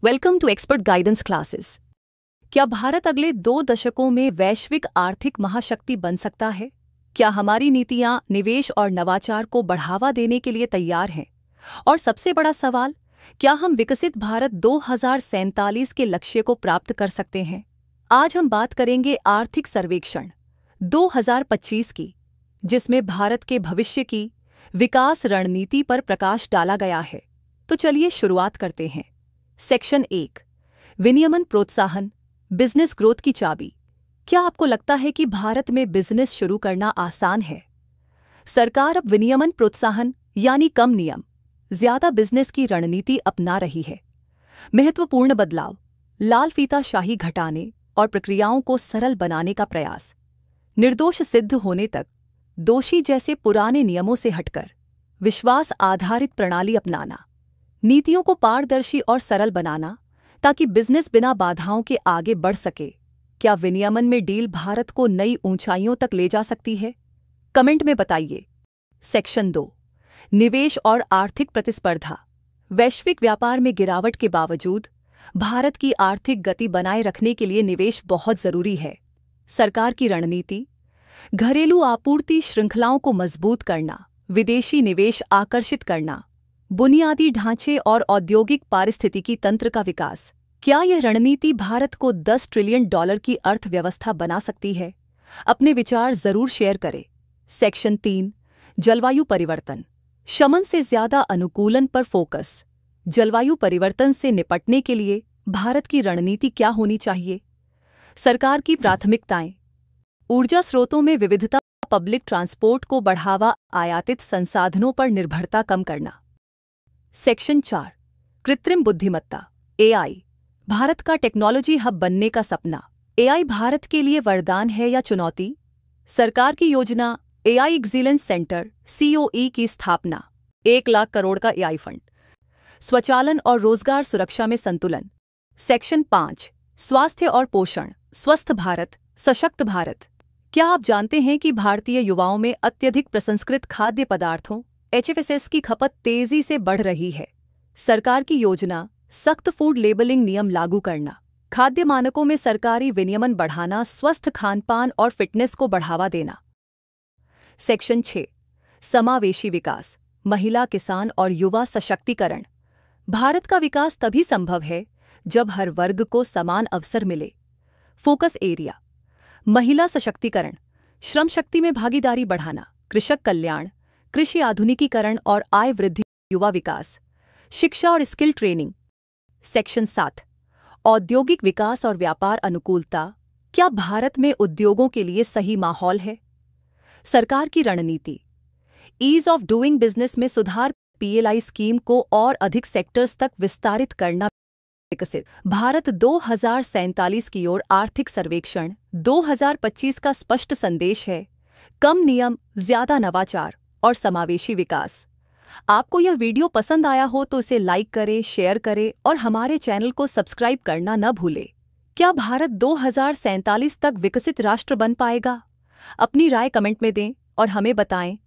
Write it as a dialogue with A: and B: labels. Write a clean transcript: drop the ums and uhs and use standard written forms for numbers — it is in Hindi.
A: Welcome to expert guidance classes. क्या भारत अगले 2 दशकों में वैश्विक आर्थिक महाशक्ति बन सकता है? क्या हमारी नीतियां निवेश और नवाचार को बढ़ावा देने के लिए तैयार हैं? और सबसे बड़ा सवाल, क्या हम विकसित भारत 2047 के लक्ष्य को प्राप्त कर सकते हैं? आज हम बात करेंगे आर्थिक सर्वेक्षण 2025 की, जिसमें भारत के भविष्य की विकास रणनीति पर प्रकाश डाला गया है। तो चलिए शुरुआत करते हैं। सेक्शन 1, विनियमन प्रोत्साहन, बिजनेस ग्रोथ की चाबी। क्या आपको लगता है कि भारत में बिजनेस शुरू करना आसान है? सरकार अब विनियमन प्रोत्साहन यानी कम नियम, ज्यादा बिजनेस की रणनीति अपना रही है। महत्वपूर्ण बदलाव, लाल फीताशाही घटाने और प्रक्रियाओं को सरल बनाने का प्रयास। निर्दोष सिद्ध होने तक दोषी जैसे पुराने नियमों से हटकर विश्वास आधारित प्रणाली अपनाना। नीतियों को पारदर्शी और सरल बनाना ताकि बिजनेस बिना बाधाओं के आगे बढ़ सके। क्या विनियमन में डील भारत को नई ऊंचाइयों तक ले जा सकती है? कमेंट में बताइए। सेक्शन 2, निवेश और आर्थिक प्रतिस्पर्धा। वैश्विक व्यापार में गिरावट के बावजूद भारत की आर्थिक गति बनाए रखने के लिए निवेश बहुत जरूरी है। सरकार की रणनीति, घरेलू आपूर्ति श्रृंखलाओं को मजबूत करना, विदेशी निवेश आकर्षित करना, बुनियादी ढांचे और औद्योगिक पारिस्थितिकी तंत्र का विकास। क्या यह रणनीति भारत को $10 ट्रिलियन की अर्थव्यवस्था बना सकती है? अपने विचार जरूर शेयर करें। सेक्शन 3, जलवायु परिवर्तन, शमन से ज्यादा अनुकूलन पर फोकस। जलवायु परिवर्तन से निपटने के लिए भारत की रणनीति क्या होनी चाहिए? सरकार की प्राथमिकताएं, ऊर्जा स्रोतों में विविधता, पब्लिक ट्रांसपोर्ट को बढ़ावा, आयातित संसाधनों पर निर्भरता कम करना। सेक्शन 4, कृत्रिम बुद्धिमत्ता, AI, भारत का टेक्नोलॉजी हब बनने का सपना। AI भारत के लिए वरदान है या चुनौती? सरकार की योजना, AI एक्सीलेंस सेंटर COE की स्थापना, 1 लाख करोड़ का AI फंड। स्वचालन और रोजगार सुरक्षा में संतुलन। सेक्शन 5, स्वास्थ्य और पोषण, स्वस्थ भारत, सशक्त भारत। क्या आप जानते हैं कि भारतीय युवाओं में अत्यधिक प्रसंस्कृत खाद्य पदार्थों HFSS की खपत तेजी से बढ़ रही है? सरकार की योजना, सख्त फूड लेबलिंग नियम लागू करना, खाद्य मानकों में सरकारी विनियमन बढ़ाना, स्वस्थ खानपान और फिटनेस को बढ़ावा देना। सेक्शन 6, समावेशी विकास, महिला, किसान और युवा सशक्तिकरण। भारत का विकास तभी संभव है जब हर वर्ग को समान अवसर मिले। फोकस एरिया, महिला सशक्तिकरण, श्रम शक्ति में भागीदारी बढ़ाना, कृषक कल्याण, कृषि आधुनिकीकरण और आय वृद्धि, युवा विकास, शिक्षा और स्किल ट्रेनिंग। सेक्शन 7, औद्योगिक विकास और व्यापार अनुकूलता। क्या भारत में उद्योगों के लिए सही माहौल है? सरकार की रणनीति, ईज ऑफ डूइंग बिजनेस में सुधार, PLI स्कीम को और अधिक सेक्टर्स तक विस्तारित करना। विकसित भारत 2047 की ओर आर्थिक सर्वेक्षण 2025 का स्पष्ट संदेश है, कम नियम, ज्यादा नवाचार और समावेशी विकास। आपको यह वीडियो पसंद आया हो तो इसे लाइक करें, शेयर करें और हमारे चैनल को सब्सक्राइब करना न भूलें। क्या भारत 2047 तक विकसित राष्ट्र बन पाएगा? अपनी राय कमेंट में दें और हमें बताएं।